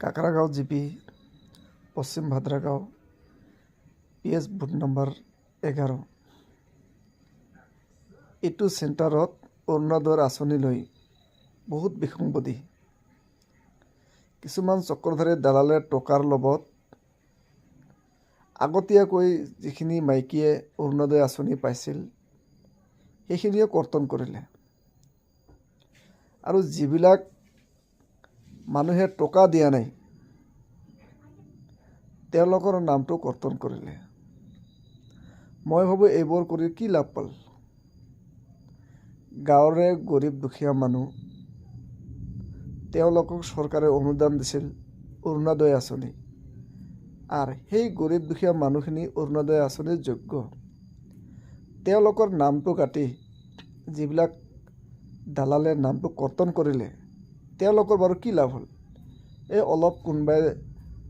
কাকৰাগাঁও GP পশ্চিম ভাদ্ৰাগাঁও PS booth number 11 এইটো চেণ্টাৰত অৰুণোদয়ৰ আঁচনি লৈ বহুত বিসংবাদী কিছুমান চক্ৰধাৰী দালালে টকাৰ লোভত আগতীয়াকৈ যিখিনি মাইকীয়ে অৰুণোদয় আঁচনি পাইছিল সেইখিনিও কৰ্তন কৰিলে আৰু যিবিলাক মানুহে টকা দিয়া নাই তেওঁলোকৰ নামটো কৰ্তন কৰিলে। মই ভাবোঁ এইবোৰ কৰি কি লাভ পাল? গাঁৱৰে গৰীব দুখীয়া মানুহ তেওঁলোকক চৰকাৰে অনুদান দিছিল অৰুণোদয় আঁচনি আৰু সেই গৰীব দুখীয়া মানুহখিনি অৰুণোদয় আঁচনিৰ যোগ্য। তেওঁলোকৰ নামটো কাটি যিবিলাক দালালে নামটো কৰ্তন কৰিলে তেওঁলোকৰ বাৰু কি লাভ হ'ল? এই অলপ কোনোবাই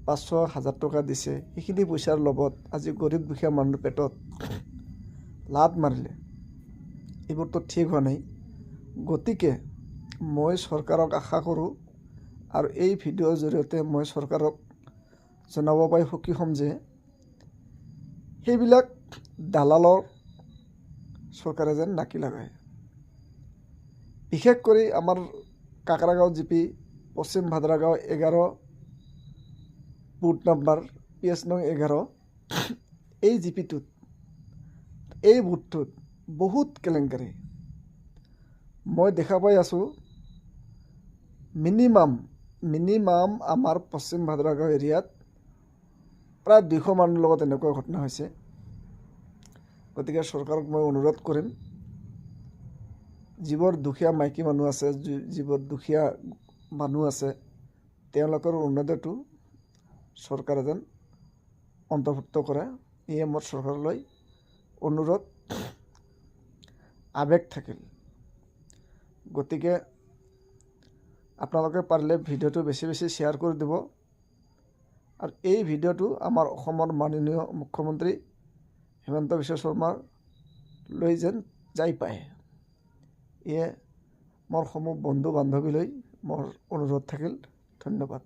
500-1000 টকা দিছে সেইখিনি পইচাৰ লোভত আজি গৰীব দুখীয়া মানুহৰ পেটত লাত মাৰিলে। এইবোৰতো ঠিক হোৱা নাই। গতিকে মই চৰকাৰক আশা কৰোঁ আৰু এই ভিডিঅ'ৰ জৰিয়তে মই চৰকাৰক জনাব পাই সুখী হ'ম যে সেইবিলাক দালালৰ চৰকাৰে যেন নাকি লগায়। বিশেষ কৰি আমাৰ কাকৰাগাঁও জিপি পশ্চিম ভাদ্ৰাগাঁও 11 বুথ নম্বৰ PS নং 11 এই জিপিটোত এই বুথটোত বহুত কেলেংকাৰী মই দেখা পাই আছোঁ। মিনিমাম আমাৰ পশ্চিম ভাদ্ৰাগাঁও এৰিয়াত প্ৰায় 200 মানুহৰ লগত এনেকুৱা ঘটনা হৈছে। গতিকে চৰকাৰক মই অনুৰোধ কৰিম যিবোৰ দুখীয়া মাইকী মানুহ আছে যিবোৰ দুখীয়া মানুহ আছে তেওঁলোকৰ অৰুণোদয়টো চৰকাৰে যেন অন্তৰ্ভুক্ত কৰে। এয়ে মোৰ চৰকাৰলৈ অনুৰোধ আবেগ থাকিল। গতিকে আপোনালোকে পাৰিলে ভিডিঅ'টো বেছি শ্বেয়াৰ কৰি দিব আৰু এই ভিডিঅ'টো আমাৰ অসমৰ মাননীয় মুখ্যমন্ত্ৰী হিমন্ত বিশ্ব শৰ্মাৰ লৈ যেন যাই পায়। এয়ে মোৰ সমূহ বন্ধু বান্ধৱীলৈ মোৰ অনুৰোধ থাকিল। ধন্যবাদ।